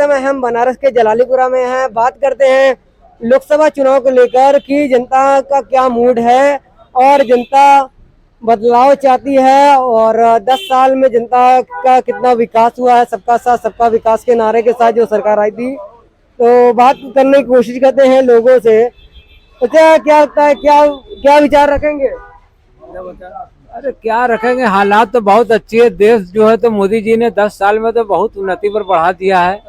समय हम बनारस के जलालीपुरा में हैं। बात करते हैं लोकसभा चुनाव को लेकर कि जनता का क्या मूड है और जनता बदलाव चाहती है और 10 साल में जनता का कितना विकास हुआ है। सबका साथ सबका विकास के नारे के साथ जो सरकार आई थी, तो बात करने की कोशिश करते हैं लोगों से। अच्छा, क्या लगता है, क्या क्या विचार रखेंगे? अरे क्या रखेंगे, हालात तो बहुत अच्छी है। देश जो है तो मोदी जी ने 10 साल में तो बहुत उन्नति पर बढ़ा दिया है।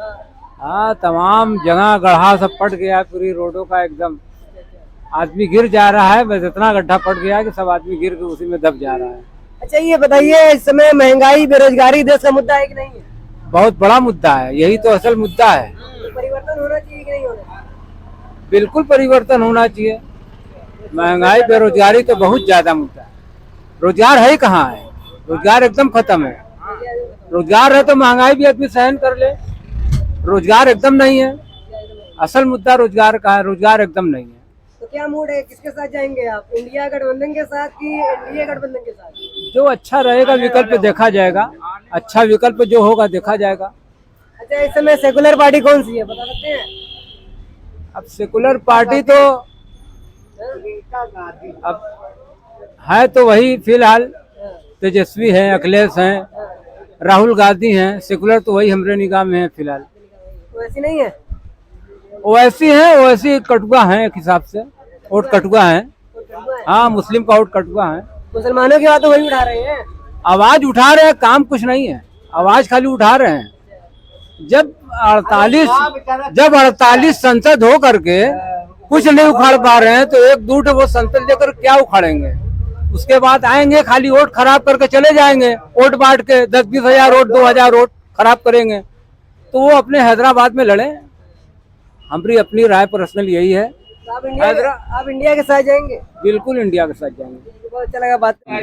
हाँ, तमाम जगह गड्ढा सब पट गया है, पूरी रोडों का एकदम आदमी गिर जा रहा है। बस इतना गड्ढा पट गया है कि सब आदमी गिर के उसी में दब जा रहा है। अच्छा, ये बताइए, इस समय महंगाई बेरोजगारी देश का मुद्दा है कि नहीं है? बहुत बड़ा मुद्दा है, यही तो असल मुद्दा है। परिवर्तन होना चाहिए कि नहीं होना? बिल्कुल परिवर्तन होना चाहिए। महंगाई बेरोजगारी तो बहुत ज्यादा मुद्दा है। रोजगार है कहाँ है? रोजगार एकदम खत्म है। रोजगार है तो महंगाई भी आदमी सहन कर ले। रोजगार एकदम नहीं है। असल मुद्दा रोजगार का है, रोजगार एकदम नहीं है। तो क्या मूड है, किसके साथ जाएंगे आप? इंडिया गठबंधन के साथ कि एनडीए गठबंधन के साथ? जो अच्छा रहेगा विकल्प देखा जाएगा। अच्छा विकल्प जो होगा देखा जाएगा। अच्छा, इस समय सेकुलर पार्टी कौन सी है, बता सकते हैं? अब सेकुलर पार्टी तो अब है तो वही फिलहाल तेजस्वी है, अखिलेश हैं, राहुल गांधी हैं। सेकुलर तो वही हमारे निगाह में है फिलहाल। तो ऐसी नहीं है? ओवैसी है, ओवैसी कटुआ है, एक हिसाब से वोट कटुआ है। हाँ, मुस्लिम का वोट कटुआ है। मुसलमानों की बात तो वही उठा रहे हैं। आवाज उठा रहे हैं, काम कुछ नहीं है। आवाज खाली उठा रहे हैं। जब 48 संसद हो करके कुछ नहीं उखाड़ पा रहे हैं तो एक दूठ वो संसद लेकर क्या उखाड़ेंगे? उसके बाद आएंगे खाली वोट खराब करके चले जाएंगे। वोट बांट के 10-20 हजार वोट, 2,000 वोट खराब करेंगे। तो वो अपने हैदराबाद में लड़े। हमारी अपनी राय पर्सनल यही है। तो आप इंडिया के साथ जाएंगे? बिल्कुल इंडिया के साथ जाएंगे। बहुत अच्छा लगा बात। क्या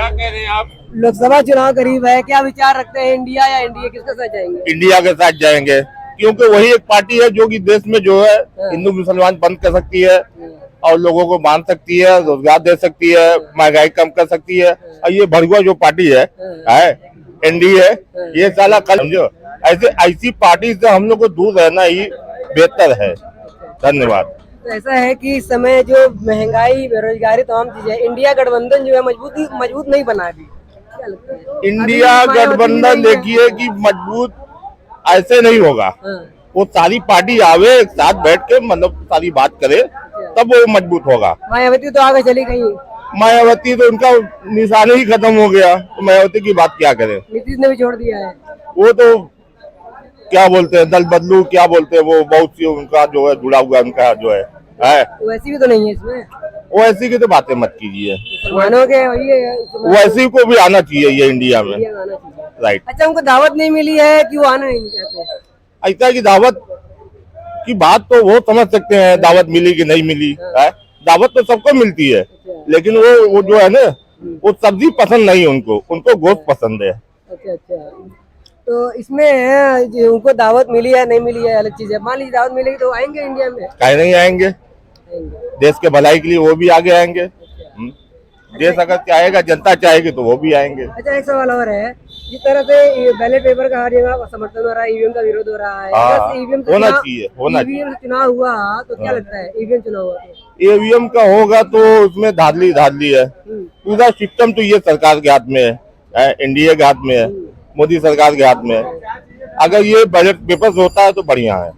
कह रहे हैं आप? लोकसभा चुनाव करीब है, क्या विचार रखते हैं, इंडिया या एनडीए, किसके साथ जाएंगे? इंडिया के साथ जाएंगे, क्योंकि वही एक पार्टी है जो कि देश में जो है हिंदू मुसलमान बंद कर सकती है और लोगों को बांध सकती है, रोजगार दे सकती है, महंगाई कम कर सकती है। और ये भड़ुआ जो पार्टी है एनडीए, ये साला कल समझो, ऐसी पार्टी से हम लोग को दूर रहना ही बेहतर है। धन्यवाद। तो ऐसा है कि इस समय जो महंगाई, बेरोजगारी, तमाम चीजें, इंडिया गठबंधन जो है मजबूत नहीं बना अभी। क्या लगता है? इंडिया गठबंधन देखिए कि मजबूत ऐसे नहीं होगा। वो सारी पार्टी आवे एक साथ बैठ के, मतलब सारी बात करे, तब वो मजबूत होगा। मायावती तो आगे चली गई। मायावती तो उनका निशान ही खत्म हो गया, तो मायावती की बात क्या करे। नीतीश ने भी छोड़ दिया है। वो तो क्या बोलते हैं, दल बदलू क्या बोलते हैं, वो बहुत सी उनका जो है जुड़ा हुआ उनका जो है वैसी भी तो नहीं है इसमें। वो ऐसी की तो बातें मत कीजिए। मुसलमानों के वो ऐसी को भी आना चाहिए ये इंडिया में। राइट। अच्छा, उनको दावत नहीं मिली है कि वो आना नहीं चाहते? ऐसा की दावत की बात तो वो समझ सकते हैं, दावत मिली कि नहीं मिली है। दावत तो सबको मिलती है, लेकिन वो जो है ना, वो सब्जी पसंद नहीं उनको गोश्त पसंद है। अच्छा अच्छा, तो इसमें जो उनको दावत मिली है नहीं मिली है अलग चीज है। मान लीजिए दावत मिलेगी तो आएंगे इंडिया में? काहे नहीं आएंगे? देश के भलाई के लिए वो भी आगे आएंगे। देश अगर चाहेगा, जनता चाहेगी तो वो भी आएंगे। अच्छा, एक सवाल और है, जिस तरह से बैलेट पेपर का हर जगह समर्थन हो रहा है, ईवीएम का विरोध हो रहा है, ईवीएम होना चाहिए। ईवीएम चुनाव हुआ तो क्या लगता है, ईवीएम चुनाव हुआ तो? ईवीएम का होगा तो उसमें धांधली है। पूरा सिस्टम तो ये सरकार के हाथ में है, एनडीए के हाथ में है, मोदी सरकार के हाथ में है। अगर ये बैलेट पेपर होता है तो बढ़िया है,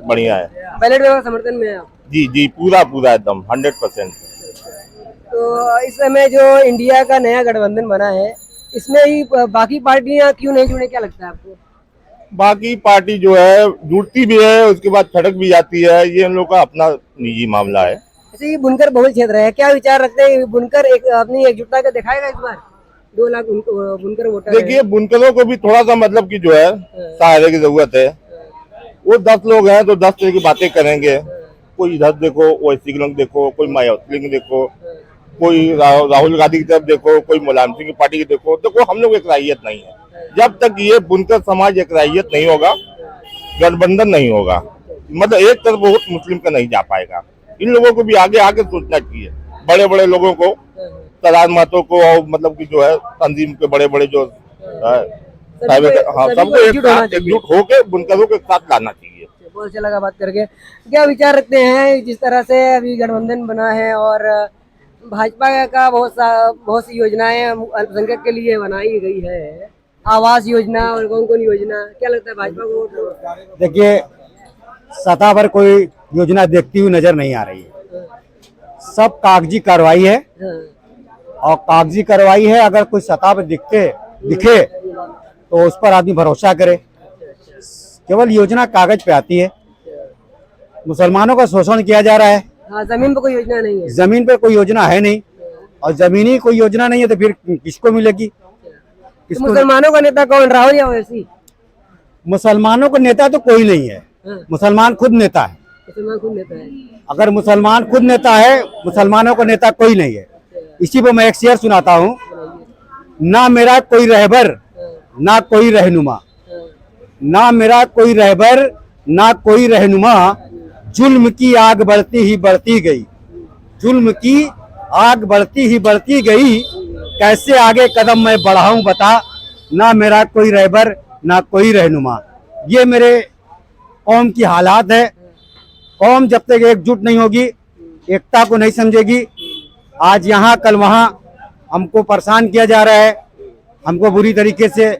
बढ़िया है। बैलेट पेपर समर्थन में है आप? जी, पूरा एकदम 100%। तो इस समय जो इंडिया का नया गठबंधन बना है, इसमें ही बाकी पार्टियां क्यों नहीं जुड़े, क्या लगता है आपको? बाकी पार्टी जो है जुड़ती भी है, उसके बाद छटक भी जाती है, ये हम लोग का अपना निजी मामला है। अच्छा, ये बुनकर बहुल क्षेत्र है, क्या विचार रखते हैं, बुनकर अपनी एकजुटता का दिखाएगा इस बार? 2 लाख बुनकर वोटर। देखिए, बुनकरों को भी थोड़ा सा मतलब की जो है सहायता की जरूरत है। वो 10 लोग हैं तो 10 तरह की बातें करेंगे। कोई इधर देखो, ओवैसी के लोग देखो, कोई मायावती के देखो, कोई राहुल गांधी की तरफ देखो, कोई मुलायम सिंह की पार्टी की देखो हम लोग एक राइयत नहीं है। जब तक ये बुनकर समाज एक राइयत नहीं होगा, गठबंधन नहीं होगा, मतलब एक तरफ वोट मुस्लिम का नहीं जा पाएगा। इन लोगों को भी आगे आगे सोचना चाहिए, बड़े बड़े लोगों को, सलार महतो को, और मतलब की जो है तंजीम के बड़े बड़े जो हाँ सबको एक साथ एकजुट होके बुनकरों के साथ लाना चाहिए। बहुत अच्छा लगा बात करके। क्या विचार रखते हैं जिस तरह से अभी गठबंधन बना है और भाजपा का बहुत सी योजनाएं अल्पसंख्यक के लिए बनाई गई है, आवास योजना और कौन कौन योजना, क्या लगता है भाजपा को वोट दो? देखिए, सतह पर कोई योजना देखती हुई नजर नहीं आ रही है। सब कागजी कार्रवाई है हाँ, और कागजी कार्रवाई है। अगर कोई सतह पर दिखे तो उस पर आदमी भरोसा करे। केवल योजना कागज पे आती है। मुसलमानों का शोषण किया जा रहा है। हाँ, जमीन पर कोई योजना नहीं है। जमीन पे कोई योजना है नहीं, और जमीनी कोई योजना नहीं है तो फिर किसको मिलेगी? तो मुसलमानों का नेता कौन, राहुल या ओवैसी? मुसलमानों का नेता तो कोई नहीं है। हाँ, मुसलमान खुद नेता है। मुसलमान खुद नेता है। अगर मुसलमान खुद नेता है, मुसलमानों का नेता कोई नहीं है। इसी पे मैं एक शेर सुनाता हूँ। ना मेरा कोई रहबर, ना कोई रहनुमा, ना मेरा कोई रहबर, ना कोई रहनुमा, जुल्म की आग बढ़ती ही बढ़ती गई, जुल्म की आग बढ़ती ही बढ़ती गई, कैसे आगे कदम मैं बढ़ाऊं बता, ना मेरा कोई रहबर, ना कोई रहनुमा। ये मेरे कौम की हालात है। कौम जब तक एकजुट नहीं होगी, एकता को नहीं समझेगी, आज यहाँ कल वहाँ हमको परेशान किया जा रहा है, हमको बुरी तरीके से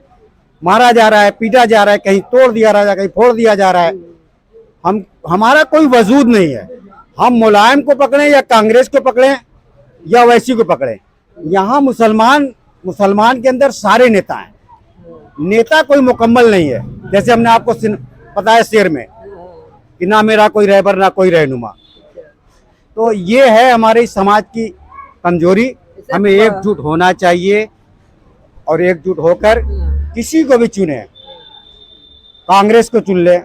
मारा जा रहा है, पीटा जा रहा है, कहीं तोड़ दिया जा रहा है, कहीं फोड़ दिया जा रहा है। हमारा कोई वजूद नहीं है। हम मुलायम को पकड़ें या कांग्रेस को पकड़ें या ओवैसी को पकड़ें, यहाँ मुसलमान के अंदर सारे नेता हैं। नेता कोई मुकम्मल नहीं है। जैसे हमने आपको बताया शेर में कि ना मेरा कोई रहबर, ना कोई रहनुमा। तो ये है हमारे समाज की कमजोरी। हमें एकजुट होना चाहिए और एकजुट होकर किसी को भी चुने, कांग्रेस को चुन ले,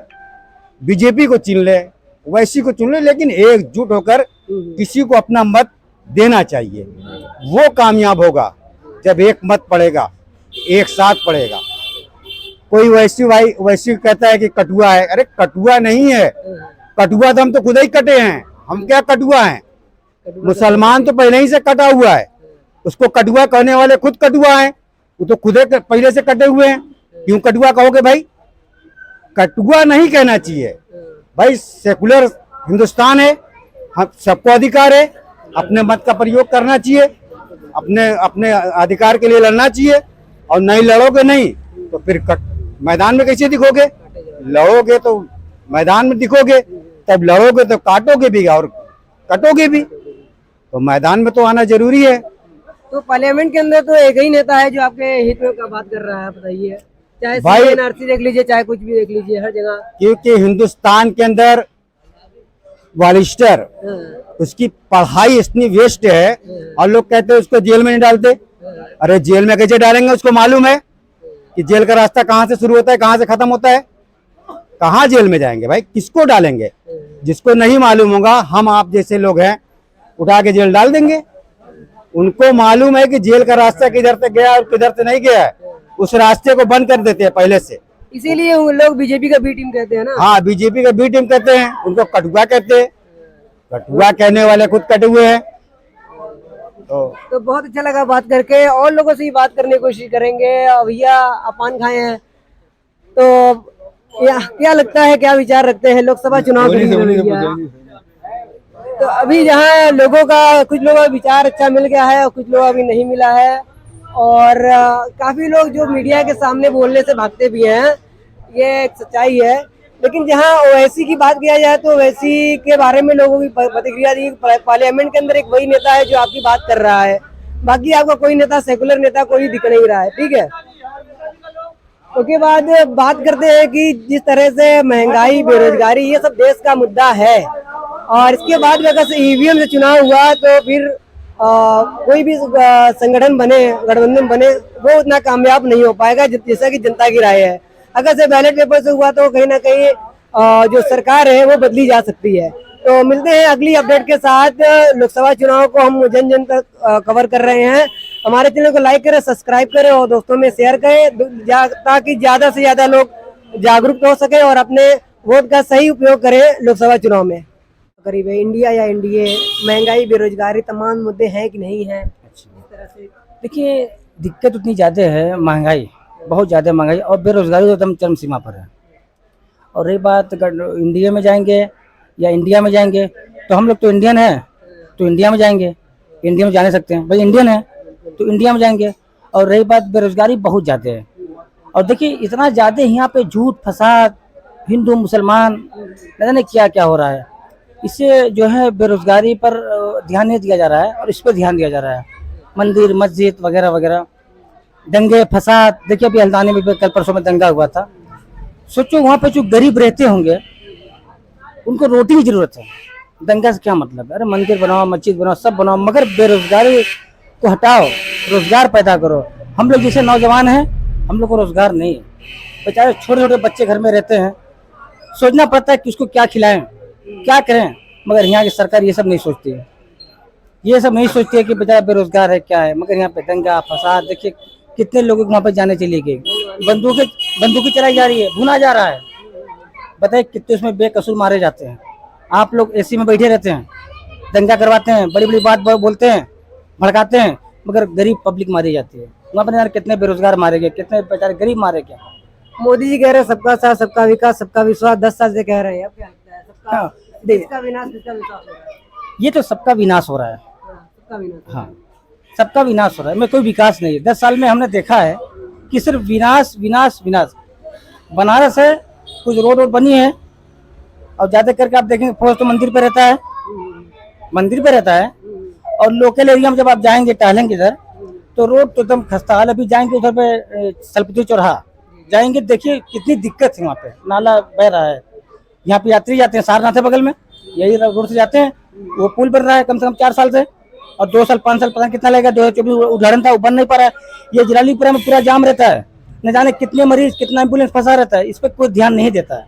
बीजेपी को चुन ले, ओवैसी को चुन ले, लेकिन एकजुट होकर किसी को अपना मत देना चाहिए। वो कामयाब होगा जब एक मत पड़ेगा, एक साथ पड़ेगा। कोई वैसी कहता है कि कटुआ है। अरे कटुआ नहीं है, कटुआ तो हम तो खुद ही कटे हैं। हम क्या कटुआ हैं? मुसलमान तो पहले ही से कटा हुआ है। उसको कटुआ कहने वाले खुद कटुआ हैं। वो तो खुद पहले से कटे हुए हैं। क्यों कटुआ कहोगे भाई? कटुआ नहीं कहना चाहिए भाई। सेकुलर हिंदुस्तान है, हम सबको अधिकार है, अपने मत का प्रयोग करना चाहिए, अपने अधिकार के लिए लड़ना चाहिए। और नहीं लड़ोगे नहीं तो फिर मैदान में कैसे दिखोगे? लड़ोगे तो मैदान में दिखोगे, तब लड़ोगे तो काटोगे भी और कटोगे भी। तो मैदान में तो आना जरूरी है। तो पार्लियामेंट के अंदर तो एक ही नेता है जो आपके हित में का बात कर रहा है, बताइए। चाहे भाई एनआरसी देख लीजिए, चाहे कुछ भी देख लीजिए, हर जगह। क्योंकि हिंदुस्तान के अंदर बालिस्टर, उसकी पढ़ाई इतनी वेस्ट है और लोग कहते हैं उसको जेल में नहीं डालते। अरे जेल में कैसे डालेंगे? उसको मालूम है कि जेल का रास्ता कहाँ से शुरू होता है, कहाँ से खत्म होता है। कहाँ जेल में जाएंगे भाई? किसको डालेंगे? जिसको नहीं मालूम होगा, हम आप जैसे लोग हैं, उठा के जेल डाल देंगे। उनको मालूम है कि जेल का रास्ता किधर से गया और किधर से नहीं गया है, उस रास्ते को बंद कर देते हैं पहले से। इसीलिए उन लोग बीजेपी का बी टीम कहते हैं ना। हाँ, बीजेपी का बी टीम कहते हैं, उनको कटुआ कहते हैं। कटुआ कहने वाले खुद कटे हुए हैं। तो बहुत अच्छा लगा बात करके, और लोगों से ही बात करने की कोशिश करेंगे। भैया आप पान खाए हैं, तो क्या लगता है, क्या विचार रखते हैं लोकसभा चुनाव के लिए? तो अभी जहाँ लोगों का, कुछ लोगों का विचार अच्छा मिल गया है और कुछ लोग अभी नहीं मिला है। और काफी लोग जो मीडिया के सामने बोलने से भागते भी हैं, ये एक सच्चाई है। लेकिन जहाँ ओवैसी की बात किया जाए तो ओवैसी के बारे में लोगों की प्रतिक्रिया दी। पार्लियामेंट के अंदर एक वही नेता है जो आपकी बात कर रहा है, बाकी आपका कोई नेता, सेकुलर नेता कोई दिख नहीं रहा है। ठीक है, उसके बाद बात करते हैं कि जिस तरह से महंगाई, बेरोजगारी, ये सब देश का मुद्दा है। और इसके बाद अगर ईवीएम से चुनाव हुआ तो फिर कोई भी संगठन बने, गठबंधन बने, वो उतना कामयाब नहीं हो पाएगा जैसा कि जनता की राय है। अगर से बैलेट पेपर से हुआ तो कहीं ना कहीं जो सरकार है वो बदली जा सकती है। तो मिलते हैं अगली अपडेट के साथ। लोकसभा चुनाव को हम जन जन तक कवर कर रहे हैं। हमारे चैनल को लाइक करें, सब्सक्राइब करें और दोस्तों में शेयर करें, ताकि ज्यादा से ज्यादा लोग जागरूक हो सके और अपने वोट का सही उपयोग करें लोकसभा चुनाव में। करीब है इंडिया या एनडीए, महंगाई, बेरोजगारी, तमाम मुद्दे हैं कि नहीं है? इस तरह से देखिए, दिक्कत उतनी ज़्यादा है महंगाई, बहुत ज़्यादा महंगाई और बेरोजगारी तो एकदम चरम सीमा पर है। और रही बात अगर इंडिया में जाएंगे या इंडिया में जाएंगे, तो हम लोग तो इंडियन है, तो इंडिया में जाएंगे, इंडिया में जाने सकते हैं भाई, इंडियन है तो इंडिया में जाएंगे। और रही बात बेरोजगारी बहुत ज़्यादा है, और देखिए इतना ज़्यादा यहाँ पे झूठ फसाद, हिंदू मुसलमान न जाने क्या क्या हो रहा है। इससे जो है बेरोजगारी पर ध्यान नहीं दिया जा रहा है, और इस पर ध्यान दिया जा रहा है। मंदिर मस्जिद वगैरह वगैरह, दंगे फसाद, देखिए अभी हल्द्वानी में कल परसों में दंगा हुआ था। सोचो वहाँ पे जो गरीब रहते होंगे उनको रोटी की जरूरत है, दंगा से क्या मतलब है? अरे मंदिर बनाओ, मस्जिद बनाओ, सब बनाओ, मगर बेरोजगारी को हटाओ, रोजगार पैदा करो। हम लोग जैसे नौजवान हैं, हम लोग को रोजगार नहीं है, बेचारे छोटे छोटे बच्चे घर में रहते हैं, सोचना पड़ता है कि उसको क्या खिलाएं, क्या करें, मगर यहाँ की सरकार ये सब नहीं सोचती है। ये सब नहीं सोचती है कि बेचारा बेरोजगार है क्या है, मगर यहाँ पे दंगा फसाद, देखिए कितने लोगों को वहाँ पे जाने चली गई, बंदूकें चलाई जा रही है, भुना जा रहा है। बताइए कितने उसमें बेकसूर मारे जाते हैं। आप लोग एसी में बैठे रहते हैं, दंगा करवाते हैं, बड़ी बड़ी बात बोलते हैं, भड़काते हैं, मगर गरीब पब्लिक मारी जाती है। वहाँ पर यार कितने बेरोजगार मारे गए, कितने बेचारे गरीब मारे गए। मोदी जी कह रहे हैं सबका साथ सबका विकास सबका विश्वास, 10 साल से कह रहे हैं, अब क्या लगता है? सबका हाँ, देश का विनाश किसका विकास हो रहा है? ये तो सबका विनाश हो रहा है। सबका विनाश। हाँ, सबका विनाश हो रहा है, में कोई विकास नहीं है। 10 साल में हमने देखा है कि सिर्फ विनाश विनाश विनाश। बनारस है, कुछ रोड बनी है, और ज्यादा करके आप देखेंगे फौज तो मंदिर पे रहता है, मंदिर पे रहता है। और लोकल एरिया में जब आप जाएंगे टहलेंगे इधर, तो रोड तो एकदम खस्ता हाल। अभी जाएंगे उधर पे सलपति चौराहा जाएंगे, देखिए कितनी दिक्कत है। वहाँ पे नाला बह रहा है, यहाँ पे यात्री जाते हैं, सारनाथ है बगल में, यही रोड से जाते हैं। वो पुल बन रहा है कम से कम 4 साल से, और 2 साल 5 साल पता नहीं कितना लगेगा। 2024 उदाहरण था, वो बन नहीं पा रहा है। ये जलालीपुरा में पूरा जाम रहता है, न जाने कितने मरीज, कितना एम्बुलेंस फंसा रहता है, इस पर कोई ध्यान नहीं देता है।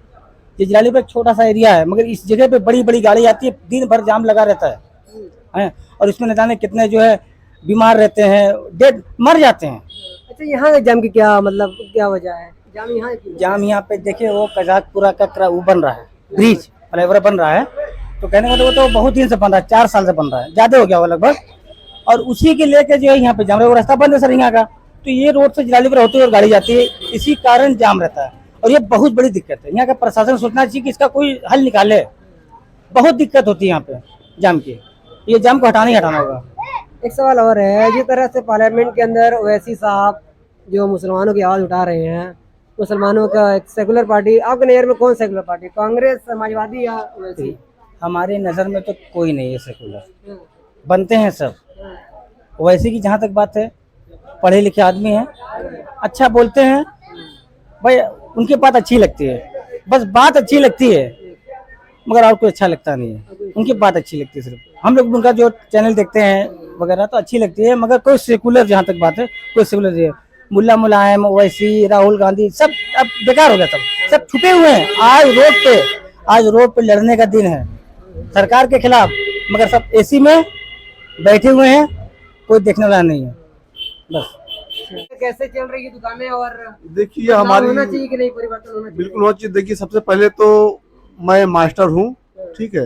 ये जलालीपुर एक छोटा सा एरिया है, मगर इस जगह पे बड़ी बड़ी गाड़ी आती है, दिन भर जाम लगा रहता है, और इसमें न जाने कितने जो है बीमार रहते हैं, डेड मर जाते हैं। अच्छा, यहाँ के जाम की क्या मतलब क्या वजह है? जाम यहाँ की जाम यहाँ पे देखिए वो कजाकपुरा का वो बन रहा है, ब्रिज फ्लाईओवर बन रहा है, तो कहने का वो तो बहुत दिन से बन रहा है, 4 साल से बन रहा है, ज्यादा हो गया वो लगभग। और उसी के लेके जो है यहाँ पे जाम रहा है, वो रास्ता बंद है सर यहाँ का, तो ये रोड से जलालीपुर होती है और गाड़ी जाती है, इसी कारण जाम रहता है। और ये बहुत बड़ी दिक्कत है, यहाँ का प्रशासन सोचना चाहिए कि इसका कोई हल निकाले। बहुत दिक्कत होती है यहाँ पे जाम की, ये जाम को हटाना ही हटाना होगा। एक सवाल और है, जिस तरह से पार्लियामेंट के अंदर ओवैसी साहब जो मुसलमानों की आवाज उठा रहे हैं, मुसलमानों का एक सेकुलर पार्टी, आपके नजर में कौन सेकुलर पार्टी, कांग्रेस, समाजवादी या ओवैसी? हमारे नजर में तो कोई नहीं है सेकुलर, बनते हैं सब। ओवैसी की जहाँ तक बात है, पढ़े लिखे आदमी हैं, अच्छा बोलते हैं भाई, उनकी बात अच्छी लगती है, बस बात अच्छी लगती है, मगर और कोई अच्छा लगता नहीं है। उनकी बात अच्छी लगती है, सिर्फ हम लोग उनका जो चैनल देखते हैं वगैरह तो अच्छी लगती है, मगर कोई सेकुलर जहाँ तक बात है, कोई सेकुलर नहीं है। मुल्ला मुलायम, ओवैसी, राहुल गांधी सब अब बेकार हो गया, सब छुपे हुए हैं। आज रोड पे लड़ने का दिन है सरकार के खिलाफ, मगर सब एसी में बैठे हुए हैं, कोई देखने वाला नहीं है। बस कैसे चल रही है दुकानें, और देखिए बदलाव हमारी होना चाहिए कि नहीं, परिवर्तन होना चाहिए? बिल्कुल होना चाहिए। देखिए सबसे पहले तो मैं मास्टर हूँ, ठीक है,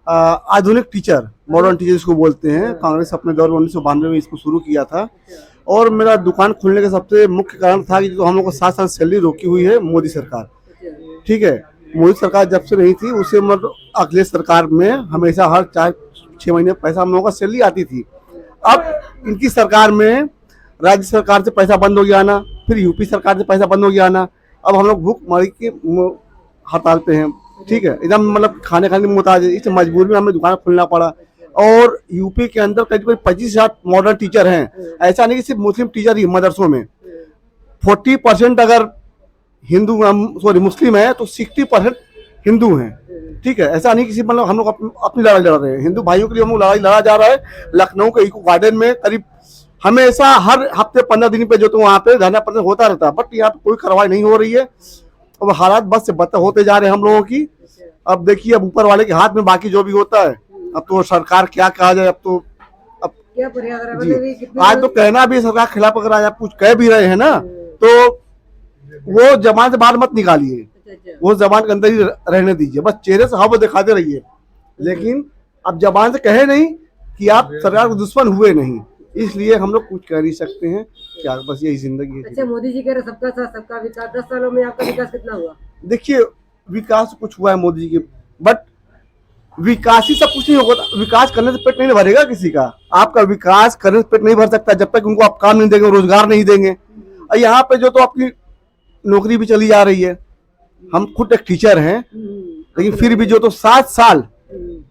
आधुनिक टीचर, मॉडर्न टीचर इसको बोलते हैं। कांग्रेस अपने दौर में 1992 में इसको शुरू किया था, और मेरा दुकान खोलने का सबसे मुख्य कारण था कि जो हम लोग को 7 साल सैलरी रोकी हुई है मोदी सरकार, ठीक है। मोदी सरकार जब से नहीं थी, उससे मतलब अगले सरकार में हमेशा हर 4-6 महीने पैसा हम लोगों का सैलरी आती थी। अब इनकी सरकार में राज्य सरकार से पैसा बंद हो गया आना, फिर यूपी सरकार से पैसा बंद हो गया आना, अब हम लोग भूखमरी की हड़ताल पे हैं, ठीक है, एकदम मतलब खाने में मुहताज है। इस मजबूरी में हमें दुकान खोलना पड़ा। और यूपी के अंदर करीब 25,000 मॉडर्न टीचर हैं। ऐसा नहीं कि सिर्फ मुस्लिम टीचर ही मदरसों में, 40% अगर मुस्लिम है तो 60% हिंदू हैं, ठीक है। ऐसा नहीं किसी मतलब हम लोग अपनी लड़ाई लड़ रहे हैं, हिंदू भाइयों के लिए हम लोग लड़ाई लड़ा जा रहा है। लखनऊ के इको गार्डन में करीब हमेशा हर हफ्ते 15 दिन पे जो तो वहाँ पे धरना प्रदर्शन होता रहता है, बट यहाँ पे कोई कार्रवाई नहीं हो रही है। अब हालात बस से बदतर होते जा रहे हैं हम लोगों की। अब देखिए, अब ऊपर वाले के हाथ में बाकी जो भी होता है। अब तो सरकार क्या कहा जाए, अब क्या प्रयास है? जी, आज तो कहना भी सरकार के खिलाफ, अगर आज आप कुछ कह भी रहे हैं ना, तो वो जबान से बाहर मत निकालिए, वो जबान के अंदर ही रहने दीजिए, बस चेहरे से हवा दिखाते रहिए, लेकिन अब जबान से कहे नहीं कि आप सरकार के दुश्मन हुए नहीं। इसलिए हम लोग कुछ कर नहीं सकते हैं, क्या बस यही जिंदगी है। अच्छा, मोदी जी कह रहे सबका साथ सबका विकास, 10 सालों में आपका विकास कितना हुआ? देखिए, विकास कुछ हुआ है मोदी जी के, बट विकास ही सब कुछ नहीं होगा। विकास करने से पेट नहीं भरेगा किसी का। आपका विकास करने से पेट नहीं भर सकता जब तक उनको आप काम नहीं देंगे, रोजगार नहीं देंगे। और यहाँ पे जो तो आपकी नौकरी भी चली जा रही है। हम खुद एक टीचर हैं, लेकिन फिर भी जो तो 7 साल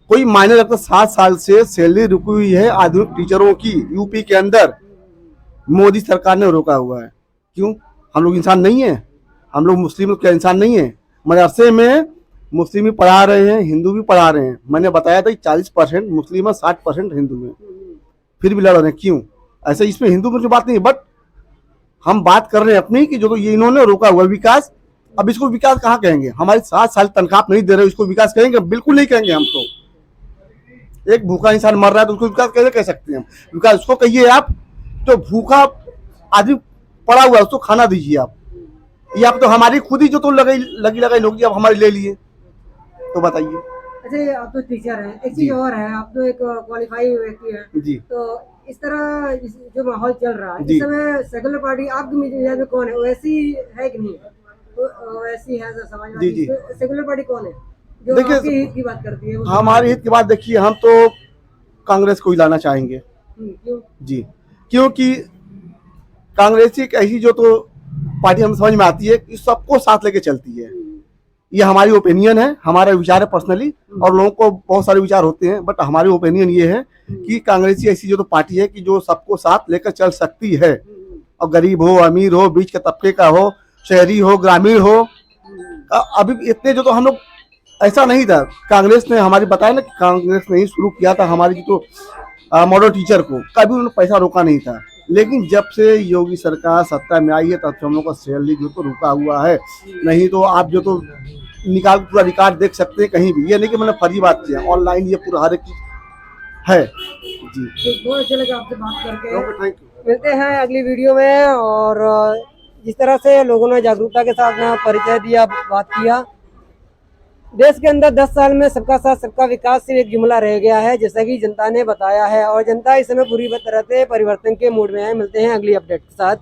कोई मायने रखता, 7 साल से सैलरी रुकी हुई है आधुनिक टीचरों की यूपी के अंदर। मोदी सरकार ने रोका हुआ है। क्यों? हम लोग इंसान नहीं है? हम लोग मुस्लिम क्या इंसान नहीं है? मदरसे में मुस्लिम भी पढ़ा रहे हैं, हिंदू भी पढ़ा रहे हैं। मैंने बताया था 40% मुस्लिम है, 60% हिंदू है, फिर भी लड़ रहे हैं। क्यों? ऐसे इसमें हिंदू में बात नहीं है, बट हम बात कर रहे हैं अपनी कि जो तो ये इन्होंने रोका हुआ विकास। अब इसको विकास कहाँ कहेंगे? हमारी 7 साल तनख्वाह नहीं दे रहे, इसको विकास कहेंगे? बिल्कुल नहीं कहेंगे हम तो। एक भूखा इंसान मर रहा है तो उसको विकास कैसे कह सकते हैं हम? विकास उसको कहिए आप तो भूखा आदमी पड़ा हुआ है, उसको खाना दीजिए आप। ये आप तो हमारी खुद ही जो तो लगी लगाई नौकरी आप हमारी ले लिए, तो बताइए। अच्छा, ये आप तो टीचर हैं, एक चीज और है, आप तो एक क्वालिफाई व्यक्ति हैं जी। तो इस तरह जो माहौल चल रहा है जी। इस समय, सेकुलर पार्टी आपकी मिजाज में कौन है? ओवैसी है कि नहीं? ओवैसी है समाजवादी। जी, जी। तो सेकुलर पार्टी कौन है जो देखिए, आपके हित की बात करती है? हमारे हित की बात देखिए, हम तो कांग्रेस को ही लाना चाहेंगे। क्यों? जी, क्योंकि कांग्रेस एक ऐसी जो तो पार्टी हमें समझ में आती है कि सबको साथ लेके चलती है। ये हमारी ओपिनियन है, हमारा विचार है पर्सनली, और लोगों को बहुत सारे विचार होते हैं, बट हमारी ओपिनियन ये है कि कांग्रेस ऐसी जो तो पार्टी है कि जो सबको साथ लेकर चल सकती है। और गरीब हो, अमीर हो, बीच के तबके का हो, शहरी हो, ग्रामीण हो। अभी इतने जो तो हम लोग ऐसा नहीं था। कांग्रेस ने हमारी बताया ना कि कांग्रेस ने ही शुरू किया था हमारी जो मॉडल टीचर को, कभी उन्होंने पैसा रोका नहीं था। लेकिन जब से योगी सरकार सत्ता में आई है तब से हम लोग का सैलरी जो तो रुका हुआ है। नहीं तो आप जो तो निकाल पूरा रिकॉर्ड देख सकते हैं कहीं भी। ये नहीं कि मैंने फर्जी बात की है, ऑनलाइन ये पूरा हर एक चीज है। जी, बहुत अच्छा लगा आपसे बात करके। Thank you. मिलते हैं अगली वीडियो में। और जिस तरह से लोगों ने जागरूकता के साथ अपना परिचय दिया, बात किया, देश के अंदर 10 साल में सबका साथ सबका विकास सिर्फ एक जुमला रह गया है, जैसा कि जनता ने बताया है। और जनता इस समय पूरी तरह से परिवर्तन के मूड में है। मिलते हैं अगली अपडेट के साथ।